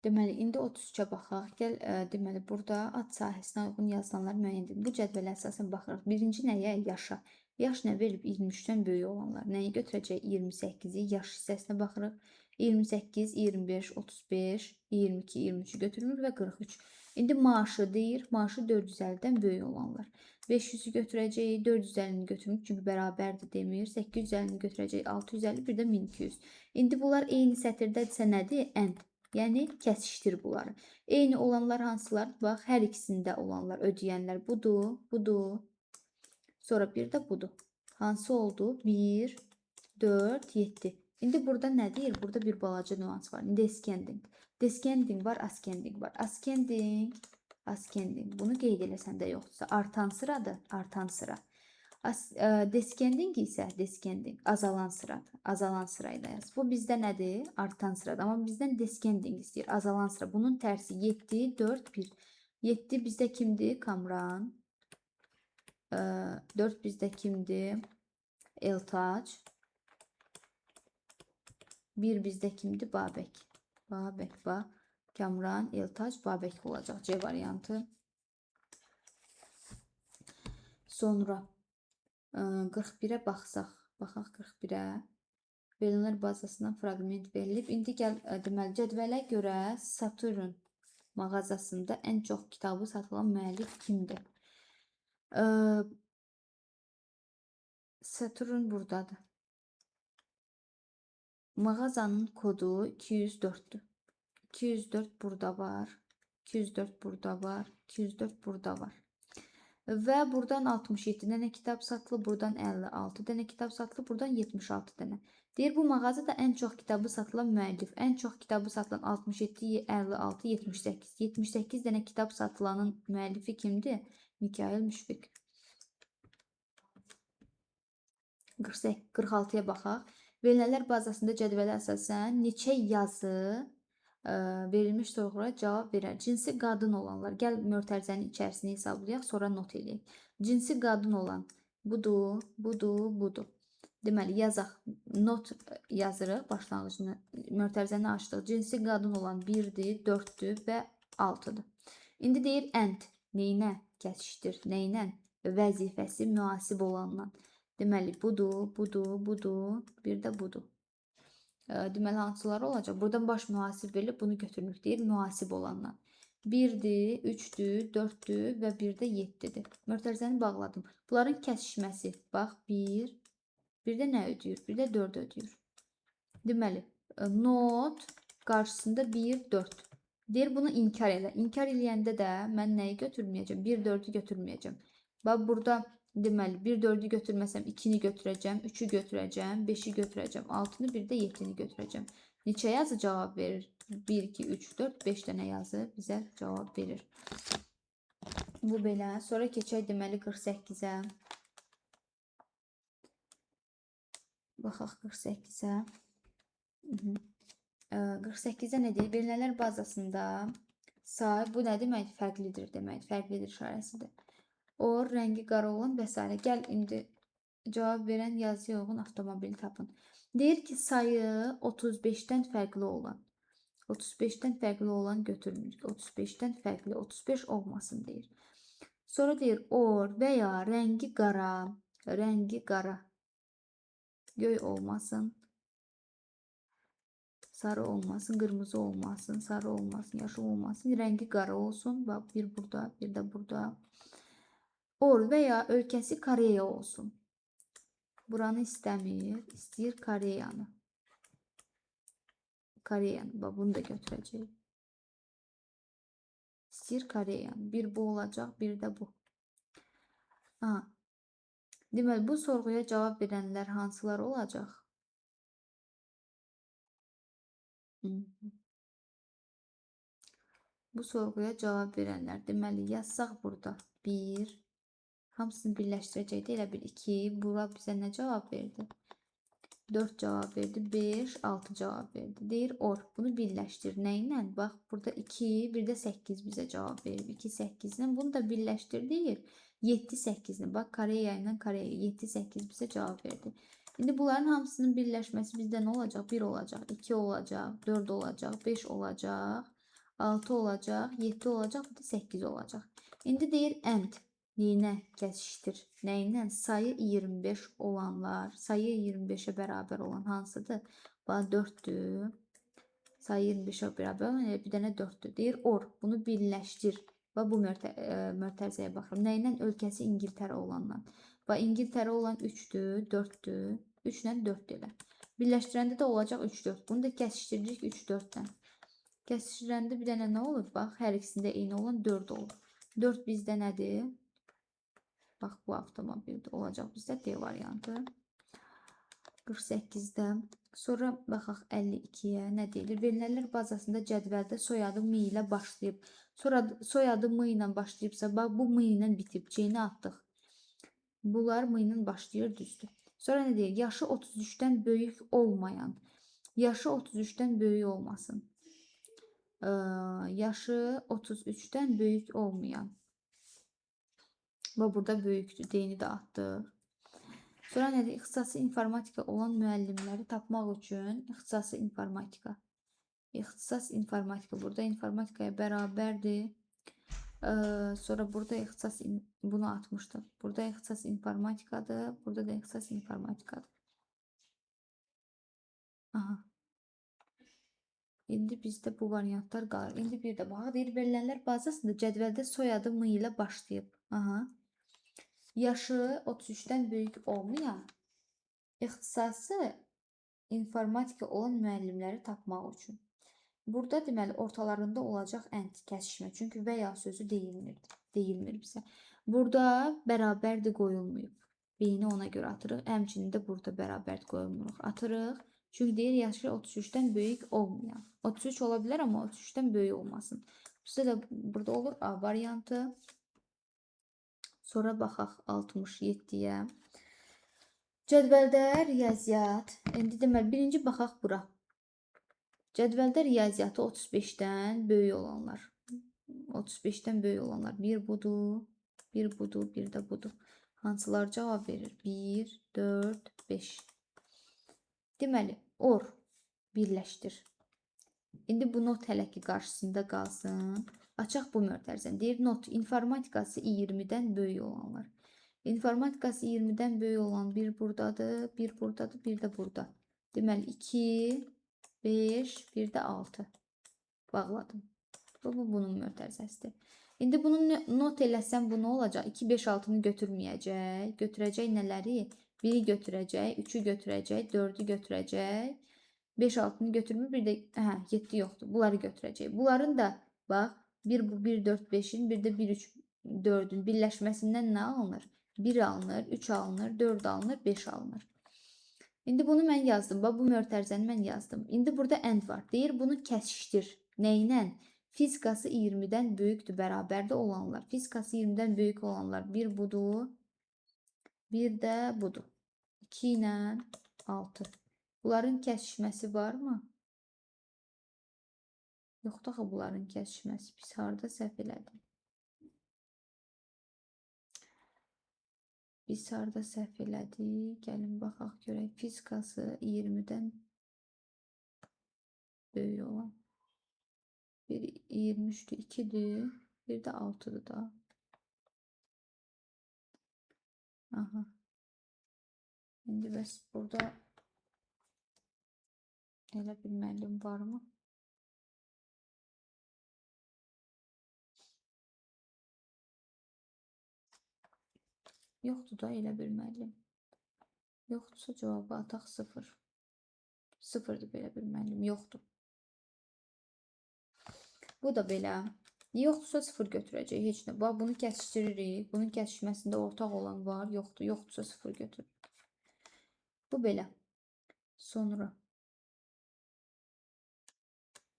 Deməli, indi 33-ə baxaq. Gəl, deməli, burada ad sahəsinə uyğun yazılanlar müəyyən edin. Bu cədvələ əsasən baxırıq. Birinci nəyə? Yaşa. Yaş nə verib? 23-dən böyük olanlar. Nəyi götürəcək? 28-i. Yaş hissəsinə baxırıq. 28, 25, 35, 22, 23-ü götürmür və 43. İndi maaşı deyir. Maaşı 450-dən böyük olanlar. 500-ü götürəcək, 450-ni götürmür, çünki bərabərdir demir. 850-ni götürəcək, 650, bir də 1200. İndi bunlar eyni sətirdədirsə nədir? Ənd. Yəni kəsişdir bunları. Eyni olanlar hansılar? Bax, hər ikisində olanlar, ödəyənlər budur, budur. Sonra bir də budur. Hansı oldu? 1, 4, 7. İndi burada nə deyir? Burada bir balaca nüans var. Descending. Descending var, ascending var. Ascending, ascending. Bunu qeyd eləsən də yoxdursa, artan sıradır, artan sıra. Descending isə descending azalan sıradır. Azalan sırayla yaz. Bu bizdə nədir? Artan sıradır. Amma bizdən descending istəyir. Azalan sıra. Bunun tərsi 7, 4, 1. 7 bizdə kimdir? Kamran. 4 bizdə kimdir? Eltac. 1 bizdə kimdir? Babək. Babək, Kamran, Eltac, Babək olacaq. C variantı. Sonra 41-ə baxsaq, baxaq 41-ə. Verilənlər bazasından fraqment verilib. İndi gəl, deməli, cədvələ görə Saturn mağazasında ən çox kitabı satılan müəllif kimdir? Saturn buradadır. Mağazanın kodu 204'dür. 204 burada var. 204 burada var. 204 burada var. Və buradan 67 dənə kitab satılıb, buradan 56 dənə kitab satılıb, buradan 76 dənə. Deyir, bu mağazada ən çox kitabı satılan müəllif, ən çox kitabı satılan 67, 56, 78. 78 dənə kitab satılanın müəllifi kimdir? Mikail Müşfiq. 46-ya baxaq. Verilənlər bazasında cədvələ əsasən neçə yazı verilmiş sorğulara cavab verər. Cinsi qadın olanlar. Gəl mötərizənin içərisini hesablayaq, sonra not eləyək. Cinsi qadın olan budur, budur, budur. Deməli, yazaq. Not yazırıq başlanğıcını. Mötərizəni açdıq. Cinsi qadın olan 1-dir, 4-dür və 6-dır. İndi deyir and. Neynə? Kəsişdir. Neynə? Vəzifəsi müasib olandan. Deməli, budur, budur, budur, bir də budur. Deməli, hansıları olacaq? Buradan baş mühasib verilib, bunu götürmük deyir, mühasib olandan. 1-dir, 3-dür, 4-dür və 1 də 7-dir. Mötərizəni bağladım. Bunların kəsişməsi, bax, 1, bir də nə ödəyir? Bir də 4 ödəyir. Deməli, not qarşısında 1, 4. Deyir, bunu inkar elə. İnkar eləyəndə də mən nəyi götürməyəcəm? 1, 4-ü götürməyəcəm. Bax, burada deməli, 1, 4-ü götürməsəm 2-ni götürəcəm, 3-ü götürəcəm, 5-i götürəcəm, 6-nı, bir də 7-ni götürəcəm. Neçə yazı cavab verir? 1, 2, 3, 4, 5 dənə yazı bizə cavab verir. Bu belə. Sonra keçək deməli 48-ə. Baxaq 48-ə. 48-ə nə deyir? Verilənlər bazasında sahib, bu nə demək? Fərqlidir demək. Fərqlidir işarəsidir. O, rəngi qara olan və s. Gəl, indi cavab verən yazıya uyğun avtomobili tapın. Deyir ki, sayı 35-dən fərqli olan. 35-dən fərqli olan götürmürük. 35-dən fərqli, 35 olmasın deyir. Sonra deyir, or və ya rəngi qara, göy olmasın, sarı olmasın, qırmızı olmasın, sarı olmasın, yaşıl olmasın, rəngi qara olsun. Bax, bir burada, bir də burada. Or və ya ölkəsi Koreya olsun. Buranı istəmir, istəyir Koreyanı. Koreyanı, bax, bunu da götürəcək. İstəyir Koreyanı. Bir bu olacaq, bir də bu. Deməli, bu sorğuya cavab verənlər hansılar olacaq? Bu sorğuya cavab verənlər. Deməli, yazsaq burada 1, hamısını birləşdirəcəkdə elə bir 2, bura bizə nə cavab verdi? 4 cavab verdi, 5, 6 cavab verdi. Deyir, or, bunu birləşdir. Nə ilə? Bax, burada 2, bir də 8 bizə cavab verib. 2, 8 ilə. Bunu da birləşdir, deyir. 7, 8 ilə. Bax, Koreya ilə Koreya. 7, 8 bizə cavab verdi. İndi bunların hamısının birləşməsi bizdə nə olacaq? 1 olacaq, 2 olacaq, 4 olacaq, 5 olacaq. 6 olacaq, 7 olacaq, bir də 8 olacaq. İndi deyir and. Neyinə kəsişdir? Nəyinlə? Sayı 25 olanlar, sayı 25-ə bərabər olan hansıdır? Bax 4-dür. Sayı 25'e beraber olan bir dənə 4'dür. Deyir or. Bunu birləşdir. Və bu mötərizəyə baxıram. Nəylə? Ölkəsi İngiltərə olandan. Və İngiltərə olan 3'dür, 4'dür. 3 ilə 4 elə. Birləşdirəndə də olacaq 3, 4. Bunu da kəsişdiririk 3, 4-dən. Kəsişdirəndə bir dənə nə olur? Bax, hər ikisində eyni olan 4 olur. 4 bizdə nədir? Bax, bu avtomobildə olacaq bizdə D variantı. 48'də. Sonra baxaq 52-yə nə deyilir? Verilənlər bazasında cədvəldə soyadı M ilə başlayıb. Sonra soyadı M ilə başlayıbsa, bax bu M ilə bitib. C-ni atdıq. Bunlar M ilə başlayır, düzdür. Sonra nə deyir? Yaşı 33-dən böyük olmayan. Yaşı 33-dən böyük olmasın. Yaşı 33-dən böyük olmayan. Və burada böyükdür. D-ni də atdıq. Sonra nədir? İxtisası informatika olan müəllimləri tapmaq üçün ixtisası informatika. İxtisas informatika. Burada informatikaya bərabərdir. Sonra burada ixtisas bunu atmışdıq. Burada ixtisas informatikadır. Burada da ixtisas informatikadır. Aha. İndi bizdə bu variantlar qalır. İndi bir də bax, deyir verilənlər bazasında cədvəldə soyadı M ilə başlayıb. Aha. Yaşı 33-dən böyük olmayan ixtisası informatika olan müəllimləri tapmaq üçün. Burada deməli ortalarında olacaq and kəsişmə. Çünki və ya sözü deyilmir bizə. Burada bərabərdir qoyulmayıb. B-ni ona görə atırıq. Həmçinin də burada bərabər qoyulmuruq. Atırıq. Çünki deyir yaşı 33-dən böyük olmayan. 33 ola bilər, amma 33-dən böyük olmasın. Bizdə də burada olur A variantı. Sonra baxaq 67-yə. Cədvəldə riyaziyyat. İndi deməli birinci baxaq bura. Cədvəldə riyaziyyatı 35-dən böyük olanlar. 35-dən böyük olanlar. Bir budur, bir budur, bir də budur. Hansılar cavab verir? 1, 4, 5. Deməli, or birləşdir. İndi bu not hələ ki qarşısında qalsın. Açaq bu mötərizəni. Deyir not informatikası 20-dən böyük olanlar. İnformatikası 20-dən böyük olan bir buradadır, bir buradadır, bir də burada. Deməli 2, 5, bir də 6. Bağladım. Bu bunun mötərizəsidir. İndi bunu not eləsəm bu nə olacaq? 2, 5, 6-nı götürməyəcək. Götürəcək nələri? 1-i götürəcək, 3-ü götürəcək, 4-ü götürəcək. 5, 6-nı götürmür, bir də 7 yoxdur. Bunları götürəcək. Bunların da bax 1, 1, 4, 5-in, bir də 1, 3, 4-ün birləşməsindən nə alınır? 1 alınır, 3 alınır, 4 alınır, 5 alınır. İndi bunu mən yazdım. Bax, bu mötərizəni mən yazdım. İndi burada end var. Deyir, bunu kəsişdir. Nəylə? Fizikası 20-dən böyükdür, bərabərdə olanlar. Fizikası 20-dən böyük olanlar. Bir budur, bir də budur. 2 ilə 6. Bunların kəsişməsi varmı? Yoxdur axı bunların kəsişməsi. Biz harada səhv elədik? Biz harada səhv elədik? Gəlin baxaq görək. Fizikası 20-dən böyük olan. Bir 23'dür, 2'dir, bir də 6'dır da. Aha. İndi bəs burada elə bir müəllim varmı? Yoxdur da elə bir müəllim. Yoxdursa cavabı ataq 0. 0'dır belə bir müəllim, yoxdur. Bu da belə. Yoxdursa 0 götürəcək, heç nə. Bax, bunu kəsişdiririk. Bunun kəsişməsində ortaq olan var, yoxdur. Yoxdursa 0 götür. Bu belə. Sonra